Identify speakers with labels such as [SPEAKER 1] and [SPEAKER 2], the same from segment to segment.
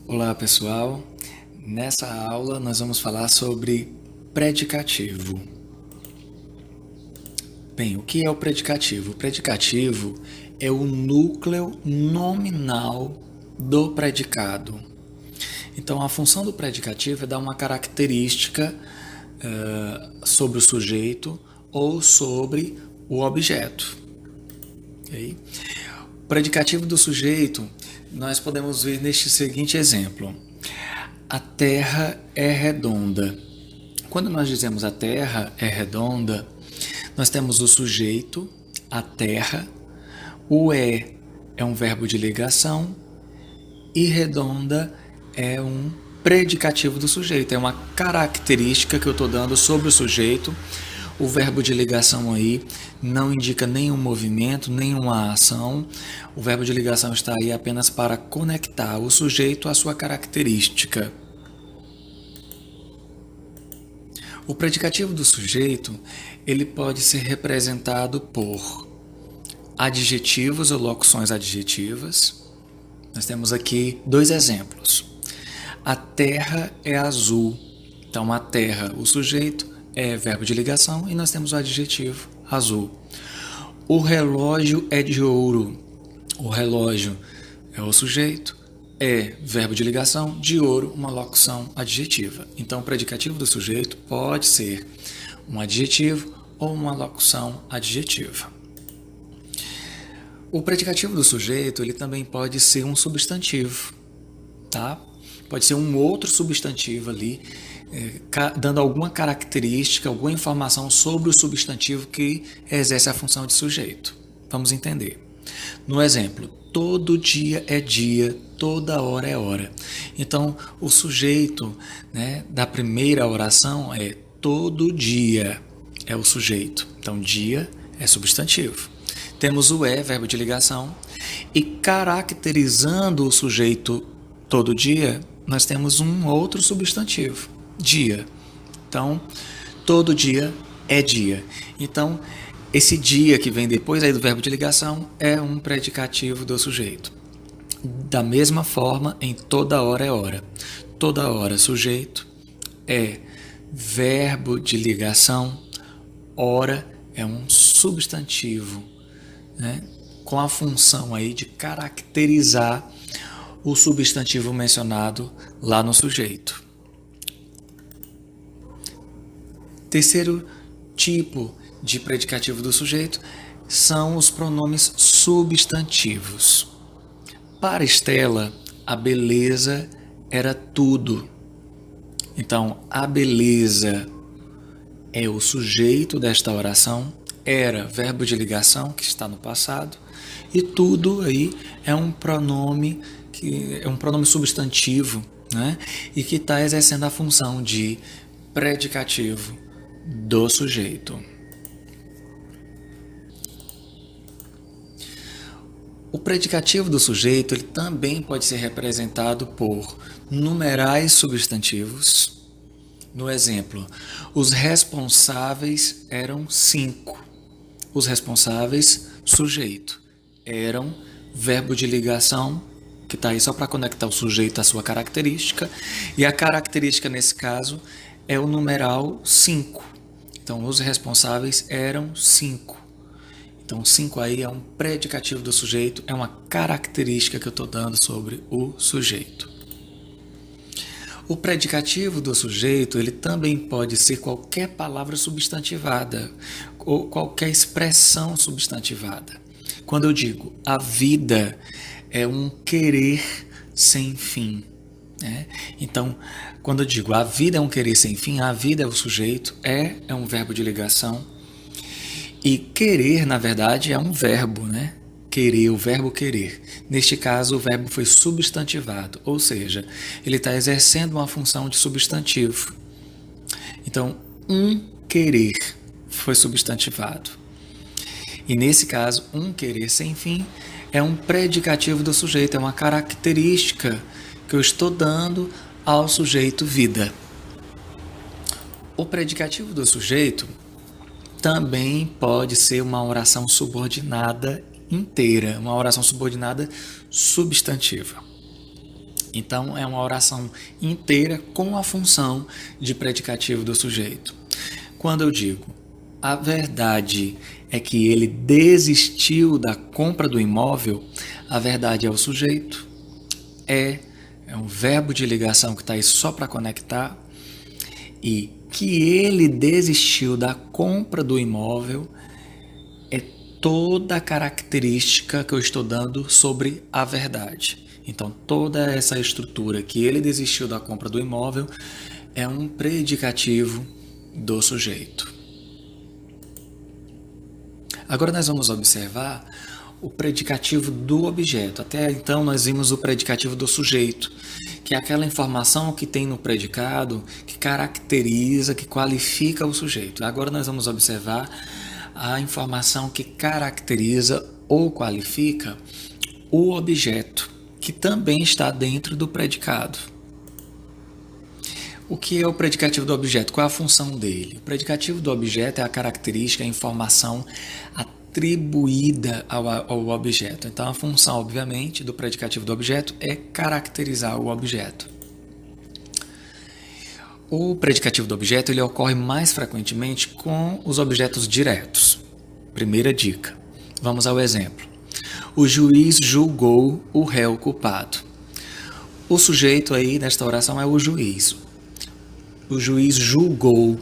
[SPEAKER 1] Olá pessoal, nessa aula nós vamos falar sobre predicativo. Bem, o que é o predicativo? O predicativo é o núcleo nominal do predicado. Então a função do predicativo é dar uma característica sobre o sujeito ou sobre o objeto. Okay? O predicativo do sujeito nós podemos ver neste seguinte exemplo. A Terra é redonda. Quando nós dizemos a Terra é redonda, nós temos o sujeito, a Terra, o é um verbo de ligação e redonda é um predicativo do sujeito, é uma característica que eu estou dando sobre o sujeito. O verbo de ligação aí não indica nenhum movimento, nenhuma ação. O verbo de ligação está aí apenas para conectar o sujeito à sua característica. O predicativo do sujeito, ele pode ser representado por adjetivos ou locuções adjetivas. Nós temos aqui dois exemplos. A terra é azul. Então, a terra, o sujeito, é verbo de ligação e nós temos o adjetivo azul. O relógio é de ouro. O relógio é o sujeito, é verbo de ligação, de ouro, uma locução adjetiva. Então, o predicativo do sujeito pode ser um adjetivo ou uma locução adjetiva. O predicativo do sujeito, ele também pode ser um substantivo, tá? Pode ser um outro substantivo ali, dando alguma característica, alguma informação sobre o substantivo que exerce a função de sujeito. Vamos entender. No exemplo, todo dia é dia, toda hora é hora. Então, o sujeito, da primeira oração é todo dia, é o sujeito. Então, dia é substantivo. Temos o verbo de ligação, e caracterizando o sujeito todo dia, nós temos um outro substantivo, dia. Então, todo dia é dia. Então, esse dia que vem depois aí do verbo de ligação é um predicativo do sujeito. Da mesma forma, em toda hora é hora. Toda hora, sujeito é verbo de ligação, hora é um substantivo, com a função aí de caracterizar o substantivo mencionado lá no sujeito. Terceiro tipo de predicativo do sujeito são os pronomes substantivos. Para Estela, a beleza era tudo. Então, a beleza é o sujeito desta oração, era verbo de ligação que está no passado, e tudo aí é um pronome que é um pronome substantivo, e que está exercendo a função de predicativo do sujeito. O predicativo do sujeito ele também pode ser representado por numerais substantivos. No exemplo, os responsáveis eram 5. Os responsáveis, sujeito, eram verbo de ligação, que está aí só para conectar o sujeito à sua característica, e a característica nesse caso é o numeral 5. Então, os responsáveis eram 5. Então, 5 aí é um predicativo do sujeito, é uma característica que eu estou dando sobre o sujeito. O predicativo do sujeito, ele também pode ser qualquer palavra substantivada, ou qualquer expressão substantivada. Quando eu digo a vida é um querer sem fim. Então, quando eu digo a vida é um querer sem fim, a vida é o sujeito, é um verbo de ligação. E querer, na verdade, é um verbo, Querer, o verbo querer. Neste caso, o verbo foi substantivado, ou seja, ele está exercendo uma função de substantivo. Então, um querer foi substantivado. E nesse caso, um querer sem fim é um predicativo do sujeito, é uma característica que eu estou dando ao sujeito vida. O predicativo do sujeito também pode ser uma oração subordinada inteira, uma oração subordinada substantiva. Então, é uma oração inteira com a função de predicativo do sujeito. Quando eu digo, a verdade é que ele desistiu da compra do imóvel, a verdade é o sujeito, é um verbo de ligação que está aí só para conectar, e que ele desistiu da compra do imóvel é toda a característica que eu estou dando sobre a verdade. Então, toda essa estrutura que ele desistiu da compra do imóvel é um predicativo do sujeito. Agora nós vamos observar o predicativo do objeto. Até então nós vimos o predicativo do sujeito, que é aquela informação que tem no predicado que caracteriza, que qualifica o sujeito. Agora nós vamos observar a informação que caracteriza ou qualifica o objeto, que também está dentro do predicado. O que é o predicativo do objeto? Qual é a função dele? O predicativo do objeto é a característica, a informação atribuída ao objeto. Então, a função, obviamente, do predicativo do objeto é caracterizar o objeto. O predicativo do objeto ele ocorre mais frequentemente com os objetos diretos. Primeira dica. Vamos ao exemplo. O juiz julgou o réu culpado. O sujeito aí nesta oração é o juiz. O juiz julgou,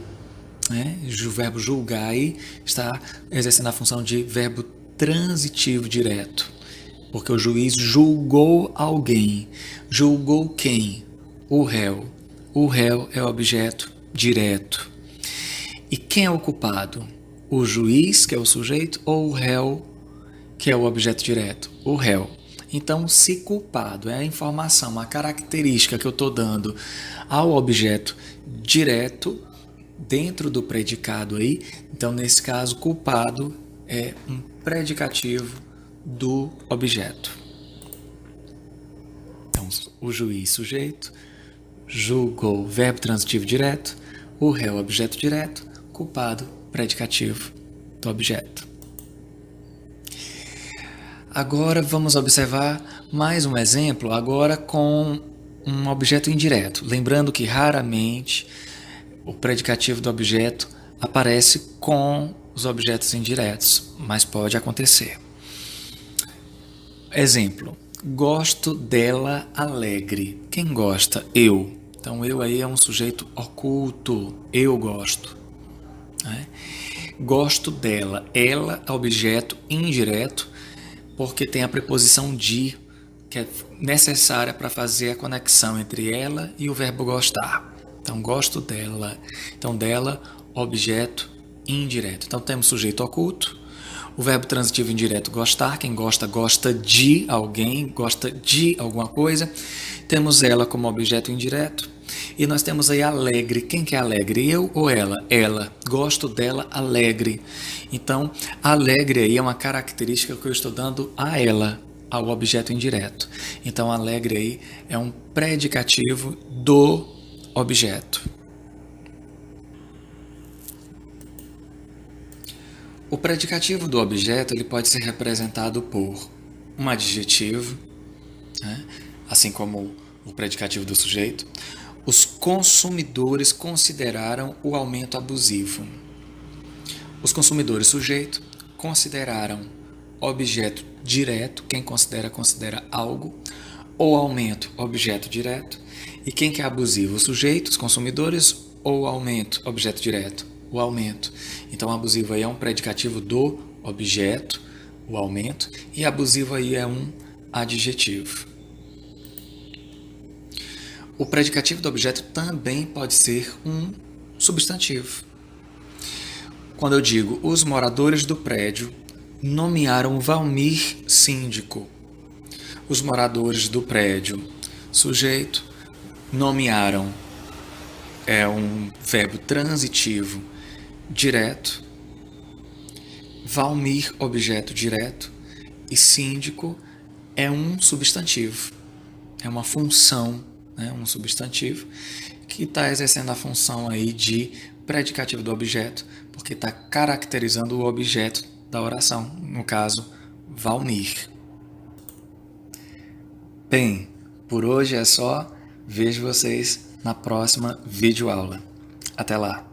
[SPEAKER 1] né? O verbo julgar aí está exercendo a função de verbo transitivo direto, porque o juiz julgou alguém. Julgou quem? O réu. O réu é o objeto direto. E quem é o culpado? O juiz, que é o sujeito, ou o réu, que é o objeto direto? O réu. Então, se culpado é a informação, a característica que eu estou dando ao objeto direto dentro do predicado aí, então nesse caso, culpado é um predicativo do objeto. Então, o juiz, sujeito, julgou, verbo transitivo direto, o réu, objeto direto, culpado, predicativo do objeto. Agora vamos observar mais um exemplo, agora com um objeto indireto. Lembrando que raramente o predicativo do objeto aparece com os objetos indiretos, mas pode acontecer. Exemplo, gosto dela alegre. Quem gosta? Eu. Então, eu aí é um sujeito oculto. Eu gosto. Né? Gosto dela. Ela é objeto indireto, porque tem a preposição de, que é necessária para fazer a conexão entre ela e o verbo gostar. Então, gosto dela. Então, dela, objeto indireto. Então, temos sujeito oculto, o verbo transitivo indireto gostar. Quem gosta, gosta de alguém, gosta de alguma coisa. Temos ela como objeto indireto. E nós temos aí alegre. Quem que é alegre? Eu ou ela? Ela. Gosto dela alegre. Então, alegre aí é uma característica que eu estou dando a ela, ao objeto indireto. Então, alegre aí é um predicativo do objeto. O predicativo do objeto ele pode ser representado por um adjetivo, né? Assim como o predicativo do sujeito. Os consumidores consideraram o aumento abusivo. Os consumidores, sujeito, consideraram objeto direto. Quem considera, considera algo. O aumento, objeto direto. E quem que é abusivo? O sujeito, os consumidores, ou o aumento, objeto direto? O aumento. Então, abusivo aí é um predicativo do objeto, o aumento. E abusivo aí é um adjetivo. O predicativo do objeto também pode ser um substantivo. Quando eu digo, os moradores do prédio nomearam Valmir síndico. Os moradores do prédio, sujeito, nomearam, é um verbo transitivo direto. Valmir, objeto direto. E síndico é um substantivo, é uma função, né, um substantivo que está exercendo a função aí de predicativo do objeto, porque está caracterizando o objeto da oração, no caso, Valmir. Bem, Por hoje é só. Vejo vocês na próxima videoaula. Até lá!